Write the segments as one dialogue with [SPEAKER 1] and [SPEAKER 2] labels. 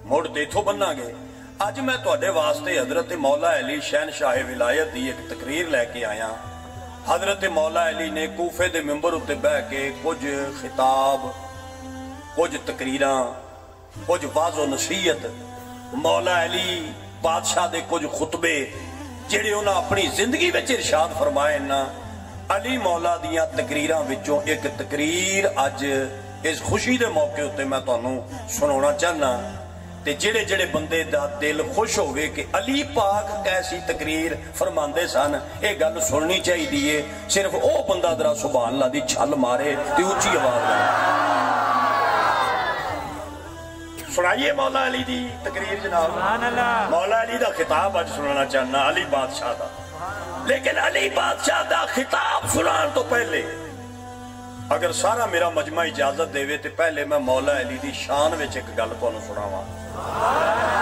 [SPEAKER 1] मुड़ ते इथों बन्नांगे। अज मैं तुहाडे वास्ते हजरत मौला अली शहनशाह विलायत की एक तकरीर लैके आया। हजरत मौला अली ने कूफे दे मिंबर उत्ते बह के कुछ खिताब, कुछ तकरीरां, कुछ वाज़ो नसीहत, मौला अली बादशाह दे कुछ खुतबे जिहड़े उन्हां अपनी जिंदगी विच इरशाद फरमाए ना, अली मौला दियां तकरीरां विचों एक तकरीर अज इस खुशी दे मौके उत्ते मैं तुहानूं सुनाउणा चाहना। ते जिहड़े जिहड़े बंदे दा दिल खुश होवे कि अली पाक कैसी तकरीर फरमांदे सन, ये गल सुननी चाहिदी है। सिर्फ वो बंदा जरा सुभान अल्लाह दी छल मारे ते उच्ची आवाज नाल सुनाइए मौला अली दी तकरीर जनाब। मौला अली दा खिताब अज सुनाना चाहना, अली बादशाह दा। लेकिन अली बादशाह दा खिताब सुनाने तो पहले अगर सारा मेरा मजमा इजाजत देवे तो पहले मैं मौला अली दी शान विच एक गल तुहानूं सुनावां,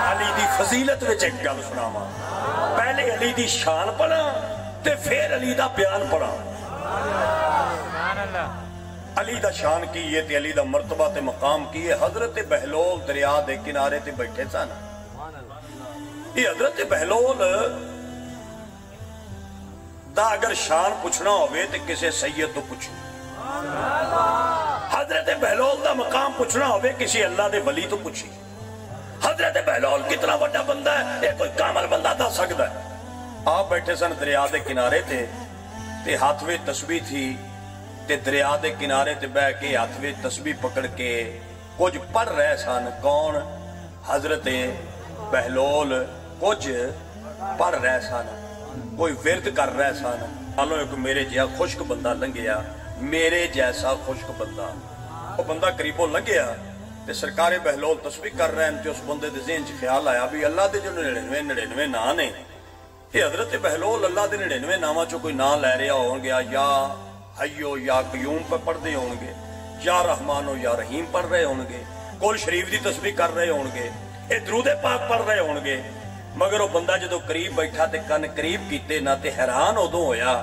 [SPEAKER 1] अली दी फजीलत विच एक गल सुनावां। पहले अली दी शान पढ़ा ते फिर अली दा बयान पढ़ा। अली दा शान की है ते अली दा मर्तबा ते मकाम की है। हजरत बहलोल दरिया दे किनारे ते बैठे सन। ये हजरत बहलोल दा अगर शान पूछना होवे ते किसी सैयद तो पूछो, हजरत बहलोल दा मकाम पूछना होवे किसी अल्लाह दे वली तो पूछी। हजरत बहलोल कितना बड़ा बंदा है, ये कोई कामल बंदा दस सकता है। आप बैठे सन दरिया दे किनारे ते हाथ में तस्बीह थी ते दरिया दे किनारे ते बह के हाथ में तस्बीह पकड़ के कुछ पढ़ रहे सन। कौन? हजरत बहलोल कुछ पढ़ रहे सन, कोई विरद कर रहे सन। मानो एक मेरे जैसा खुश्क बंदा लंघिया, मेरे जैसा खुश्क बंदा, वो बंदा करीबों लंघिया ते सरकार बहलोल तस्बीह कर रहे हैं। उस बंदे दे ज़हन च ख्याल आया भी अल्लाह दे जो 99 नाम ने, ये हजरत बहलोल अल्लाह दे 99 नामां चों कोई नाम लै रहा होणगे। या हयो या कयूम पे पढ़ते होणगे, या रहमानो या रहीम पढ़ रहे होणगे, कुल शरीफ की तस्बीह कर रहे होणगे, ये दरूद पाक पढ़ रहे होणगे। मगर वो बंदा जदों करीब बैठा ते कन करीब कीते ना ते हैरान उदों होया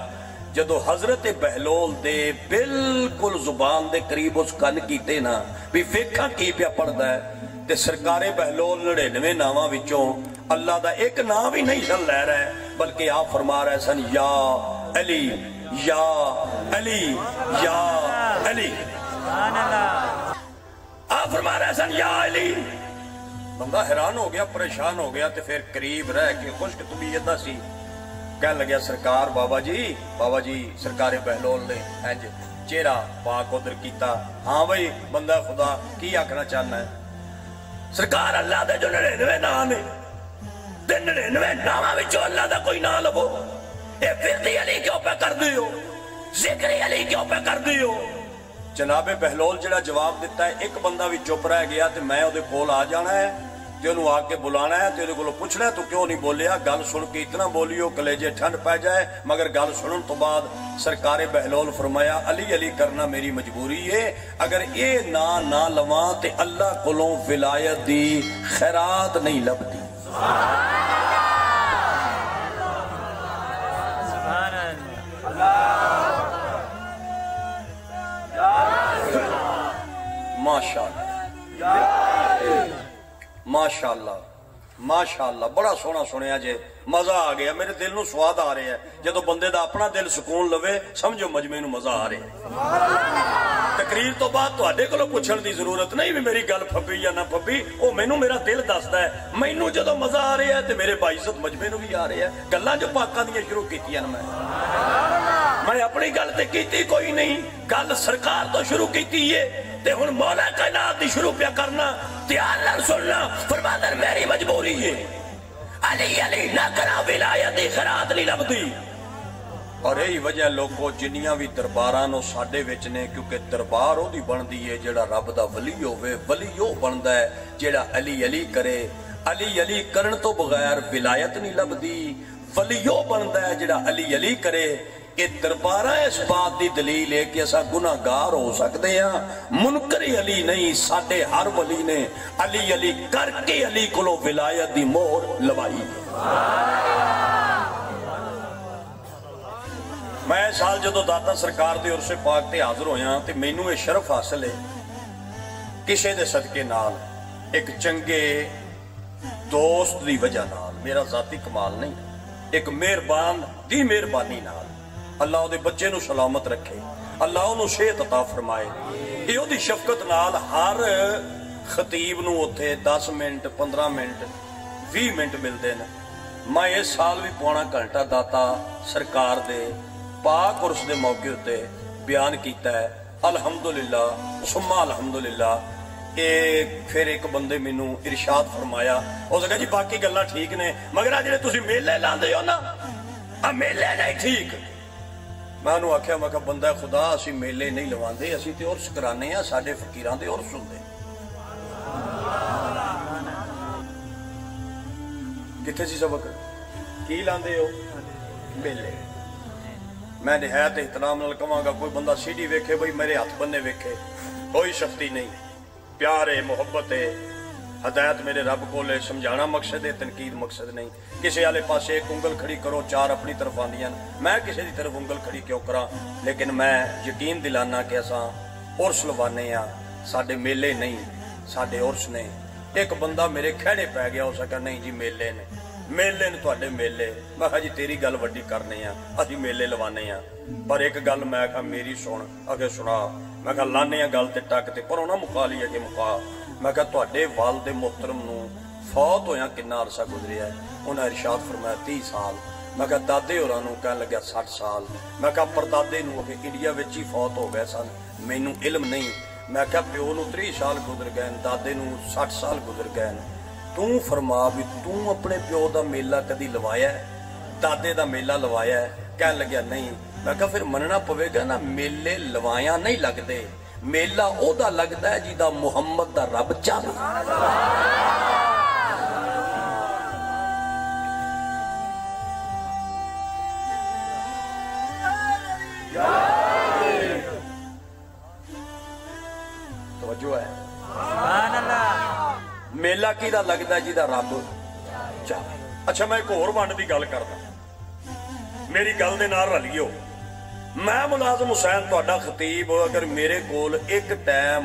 [SPEAKER 1] जदों हजरत बहलोल दे बिल्कुल जुबान दे करीब उस कन कीते ना भी वेखा की पिया पढ़दा है। ते सरकारे बहलोल 99 नावां विचों अल्लाह दा एक नाम भी नहीं सन लै रहा है, बल्कि आप फरमा रहे सन या अली या अली या अली। आप फरमा रहे सन या अली। बंदा हैरान हो गया, परेशान हो गया। तो फिर करीब रह के खुश्क तबीयत दा सी, कह लग्या सरकार बाबा जी सरकारे बहलोल ने इंज चेहरा पाक उधर कीता। हाँ भाई बंदा खुदा की आखना चाहना है? सरकार अल्लाह दे जो 99 नाम है, 99 नामां विचों अल्लाह दा कोई नाम लवो। ये फिरदी अली क्यों पे कर दी हो, जिक्र अली क्यों पे कर दी हो? जनाबे बहलोल जिहड़ा जवाब दिता है, एक बंदा भी चुप रह गया तो मैं उहदे कोल आ जाना है ते उहनूं आके बुलाना है ते उहदे कोलों पुछना तू क्यों नहीं बोलिया। गल सुन के इतना बोलियो कलेजे ठंड पै जाए। मगर गल सुनन तो बाद सरकारे बहलोल फरमाया अली अली करना मेरी मजबूरी है। अगर ये ना लवां ते अल्लाह कोलों विलायत दी खैरात नहीं लभदी। माशाअल्लाह माशाअल्लाह बड़ा सोहना सुनिया जे, मजा आ गया। मेरे दिल नूं स्वाद आ रहा है जदों बंदे दा अपना दिल सुकून लवे, समझो मजमे नूं मजा आ रहा है। तकरीर तो बाद तुहाडे कोलों पुछण दी जरूरत नहीं भी मेरी गल फब्बी या ना फब्बी, वो मैनू मेरा दिल दसदा है। मैनू जदों मजा आ रहा है तो मेरे बाइज़्ज़त मजमे नूं भी आ रहा है। गल्लां जो पाकां दीयां शुरू कीतियां मैं अपनी गल ते कीती कोई नहीं, गल सरकार तो शुरू कीती है ते हुण मौला कायनात दी शुरू पिया करना। ध्यान नाल सुनना, फरमांदा मेरी मजबूरी है अली अली ना करा विलायत दी खैरात नहीं लभदी। और यही वजह लोगों जिन्नियां भी दरबारां नो साडे विच ने, क्योंकि दरबार ओदी बनदी है जेड़ा रब दा वली होवे। वली ओ बनदा है जेड़ा अली अली करे। अली अली करन तो बगैर विलायत नहीं लभदी। वली ओ बनदा है जेड़ा अली अली करे। ये दरबारा इस बात की दलील है कि असा गुनाहगार हो सकते हैं, मुनकरी अली नहीं। साडे हर वली ने अली अली करके अली कोलों विलायत दी मोहर लवाई। मैं साल जो दाता सरकार दे उर्से पाक ते हाजिर होया ते मैनू ये शरफ हासिल है किसी दे सदके नाल एक चंगे दोस्त दी वजह नाल, मेरा जाती कमाल नहीं, एक मेहरबान दी मेहरबानी नाल अल्लाह उहदे बच्चे नूं सलामत रखे, अल्लाह उहनूं सेहत अता फरमाए। ये उहदी शफकत नाल हर खतीब नूं उत्थे 10 मिनट 15 मिनट 20 मिनट मिलते हैं। मैं इस साल भी पौना घंटा दाता सरकार दे पाक उर्स दे मौके उत्ते बयान किया है। अल्हम्दुलिल्लाह सुम्मा अल्हम्दुलिल्लाह। फिर एक बंदे मैनू इरशाद फरमाया, उसने कहा जी बाकी गल्लां ठीक ने, मगर जिहड़े तुसीं मेले लांदे हो ना, आ मेले नहीं ठीक। मैं उन्होंने आख्या, मैं कहा बंदा खुदा असी मेले नहीं लवांदे, असी ते उर्स कराने आ, साडे फकीरां दे उर्स हुंदे। किथे सी सबक की लांदे हो? मेले। मैं निहायत एहतराम नाल कहांगा, कोई बंदा सीढ़ी वेखे बई मेरे हथ बन्ने वेखे, कोई शक्ति नहीं, प्यार है मुहब्बत है, हदायत मेरे रब कोले, समझाना मकसद है, तनकीद मकसद नहीं। किसी वाले पासे एक उंगल खड़ी करो, चार अपनी तरफ आंदियां, मैं किसी की तरफ उंगल खड़ी क्यों करा। लेकिन मैं यकीन दिलाना कि असां उर्स लवाने आ, साडे मेले नहीं, साडे उर्स ने। एक बंदा मेरे खैड़े पै गया, उस आख्या नहीं जी मेले ने, मेले ने तुहाडे मेले। मैं कहा जी तेरी गल वड्डी करने आ, असीं मेले लवाने आ, पर एक गल मैं कहा मेरी सुन। अगे सुना। मैं कहा लाने आ गल ते टक ते पर उन्हां मुका ली अगे मुका। मैं कहा तुहाडे वालिद मोहतरम नूं फौत होया किन्ना अरसा गुजरिया है? उन्हें इरशाद फरमाया 30 साल। मैं कहा दादे होरां नूं कहण लग्या 60 साल। मैं कहा परदादे नूं अगे इंडिया विच ही फौत हो गए सन, मैनूं इल्म नहीं। मैं कहा प्यो नूं 30 साल गुजर गए, दादे नूं 60 साल गुजर गए, तू फरमा भी तू अपने प्यो का मेला कदी लवाया है, दादे का मेला लवाया है? कहन लग्या नहीं। मैं कहा फिर मनना पवेगा ना, मेले लवाया नहीं लगते, मेला ओदा लगता है जिदा मुहम्मद दा रब चाहे। तवज्जो है? मेला किहदा लगदा जिहदा रब चाहे। अच्छा मैं एक होर वंड दी गल करदा, मेरी गल दे नाल रलियो। मैं मुलाजम हुसैन तुहाडा खतीब, अगर मेरे कोल एक टाइम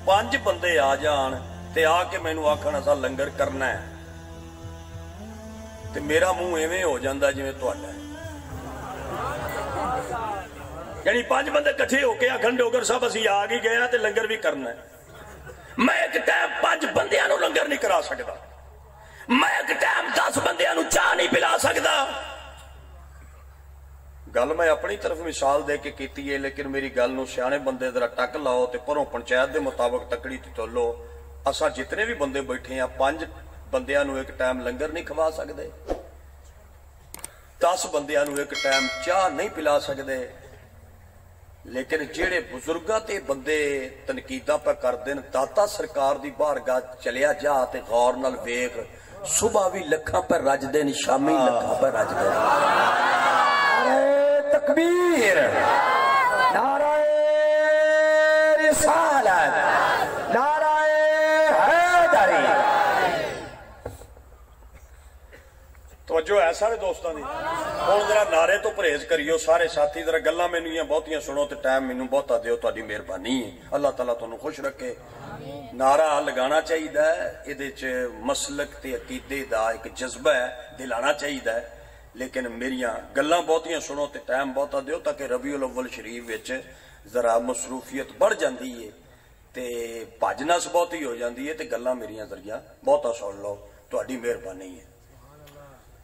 [SPEAKER 1] 5 बंदे आ जान ते आके मैनू आखण असां लंगर करना है, ते मेरा मुंह इवें हो जांदा जिवें तुहाडा। यानी 5 बंदे इकट्ठे होके आखण डोगर साहब असीं आ ही गए ते लंगर भी करना है। मैं एक टाइम 5 बंदियां नूं लंगर नहीं करा सकदा, मैं एक टाइम 10 बंदियां नूं चाह नहीं पिला सकदा। गल मैं अपनी तरफ मिसाल दे के कीती है, लेकिन मेरी गल नूं सियाणे बंदे जरा टक लाओ ते परों पंचायत दे मुताबिक तकड़ी ते तोलो। असां जितने भी बंदे बैठे हैं 5 बंदियां नूं एक टाइम लंगर नहीं खवा सकदे, 10 बंदियां नूं एक टाइम चाह नहीं पिला सकदे। लेकिन जेड़े बुजुर्गां ते बंदे तनकीदां पे करदे न, दाता सरकार दी बारगाह चलिया जा ते गौर नाल वेख, सुबह भी लखां पर रजदे न, शामी लखां पर रजदे न। तकबीर, नाराए रिसालत, नाराए हैदरी। तवज्जो है सारे दोस्तों की? हुण जरा नारे तो परहेज करियो सारे साथी, जरा गल्लां मैनूं बहुतियां सुनो ते टाइम मैनूं बहुता दिओ, तुहाडी मेहरबानी है। अल्लाह ताला तुहानूं खुश रखे। नारा लगाना चाहिए, इहदे च मसलक ते अकीदे दा एक जज्बा है, दिलाना चाहिए। लेकिन मेरिया गल्लां बहुतियां सुनो ते टाइम बहुता दिओ, ताकि रबीउल अव्वल शरीफ विच जरा मसरूफियत बढ़ जाती है, ते भज नस बहुती हो जाती है, ते गल्लां मेरिया जरिया बहुता सुन लो, तुहाडी मेहरबानी है।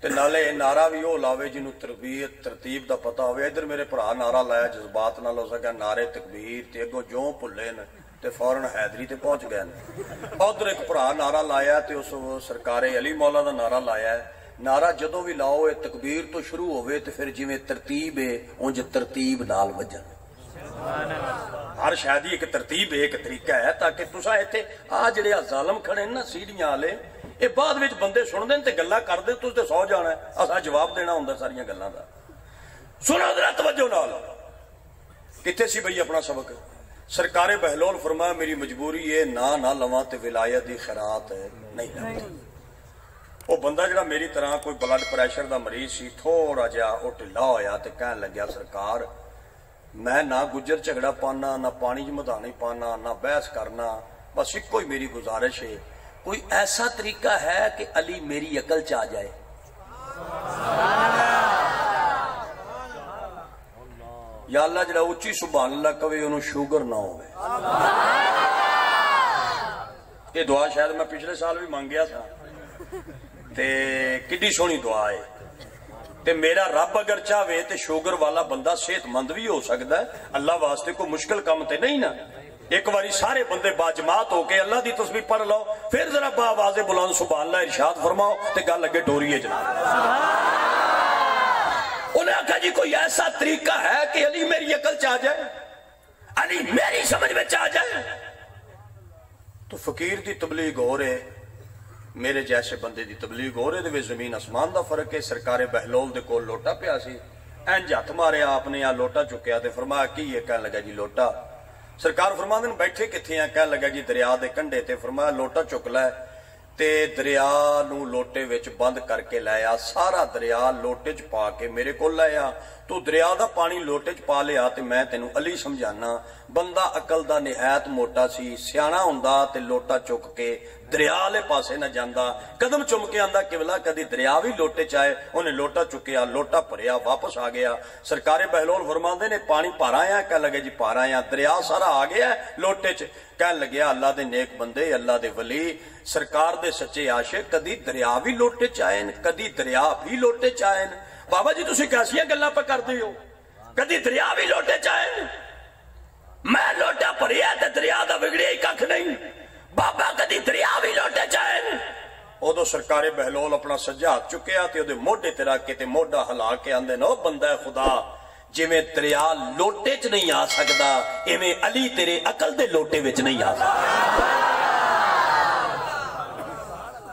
[SPEAKER 1] ते नाले नारा भी वो लावे जिन्हों तरबीयत तरतीब का पता हो। इधर मेरे भरा नारा लाया जज्बात नाल, हो सका नारे तकबीर ते अगों जो भुले न ते फौरन हैदरी ते पहुंच गए। उधर एक भरा नारा लाया ते उस सरकारे अली मौला का नारा लाया है। नारा जदों भी लाओ ये तकबीर तो शुरू होवे ते फिर जिवें तरतीब है उंज तरतीब नाल वजन। हर शायद ही एक तरतीब है, एक तरीका है, ताकि तुसा इत्थे आ जिहड़े जालम खड़े ना सीढ़ियां वाले, ये बाद विच बंदे सुनदे ते गल्लां करदे, तुस ते 100 जाना है, असां जवाब देना हुंदा सारियां गल्लां दा। सुनो जरा तवज्जो नाल, कित्थे सी बई अपना सबक? सरकारे बहलोल फरमाया मेरी मजबूरी है ना लवां ते विलायत दी खैरात नहीं लगती। वो बंदा जिहड़ा मेरी तरह कोई ब्लड प्रैशर का मरीज सी, थोड़ा जिहा वो ढिला होया ते कहन लग्या सरकार मैं ना गुजर झगड़ा पाना, ना पानी च मधानी पाना, ना बहस करना, बस इको ही मेरी गुजारिश है کوئی ایسا طریقہ ہے کہ علی میری عقل چ آ جائے؟ یا اللہ جڑا اچھی سبحان اللہ کہے انہوں شوگر نہ ہوئے. یہ دعا شاید میں پچھلے سال بھی مانگیا تھا تے کڈی سونی دعا ہے. تے میرا رب اگر چاہے تے شوگر والا بندہ صحت مند بھی ہو سکتا ہے. اللہ واسطے کوئی مشکل کام تے نہیں نا. ایک باری سارے بندے باجماعت ہو کے اللہ دی تسبیح پڑھ لو پھر ذرا باواز بلند سبحان اللہ ارشاد فرماؤ تے گل لگے ڈوریے جناب. انہیں کہا جی کوئی ایسا طریقہ ہے کہ علی میری عقل چاہ جائے, علی میری سمجھ میں چاہ جائے. تو فقیر دی تبلیغ ہو رہے, میرے جیسے بندے دی تبلیغ ہو رہے, دے زمین اسمان دا فرق ہے. سرکار بہلول دے کول لوٹا پیا سی, اینج ہاتھ مارے آپ نے, یا لوٹا چکیا تے فرمایا کی یہ کہنے لگا جی لوٹا. سرکار فرماندے نے بیٹھے کتھے ہیں؟ کہنے لگا جی دریا دے کنڈے تے. فرمایا لوٹا چک لے تے دریا نو لوٹے وچ بند کر کے لایا, سارا دریا لوٹے چ پا کے میرے کو لایا. تو دریا دا پانی لوٹے چ پا لیا تے میں تینوں علی سمجھانا. بندہ عقل دا نہایت موٹا سی, سیانا ہوندا تے لوٹا چک کے دریا والے پاسے نہ جاندا, قدم چم کے آندا قبلہ کدی دریا بھی لوٹے چائے. انہیں لوٹا چکیا, لوٹا بھریا, واپس آ گیا. سرکار بہلول فرماندے نے پانی پار آیا؟ کہنے لگے جی پار آیا. دریا سارا آ گیا لوٹے چ. کہنے لگیا اللہ دے نیک بندے, اللہ دے ولی, سرکار دے سچے عاشق, کدی دریا بھی لوٹے چائیں, کدی دریا بھی لوٹے چائیں. بابا جی تسی کیسیاں گلاں پہ کردے ہو؟ کدی دریا بھی لوٹے چائیں. میں لوٹا بھریا تے دریا دا بگڑیا ہی ککھ نہیں. بابا کدی دریا بھی لوٹے چائیں. ادو سرکار بہلول اپنا سجا ہاتھ چکیا تے اودے موڈے تے رکھ کے تے موڈا ہلا کے آندے نو بندہ خدا, جویں دریا لوٹے چ نہیں آ سکدا ایویں علی تیرے عقل دے لوٹے وچ نہیں آ سکدا.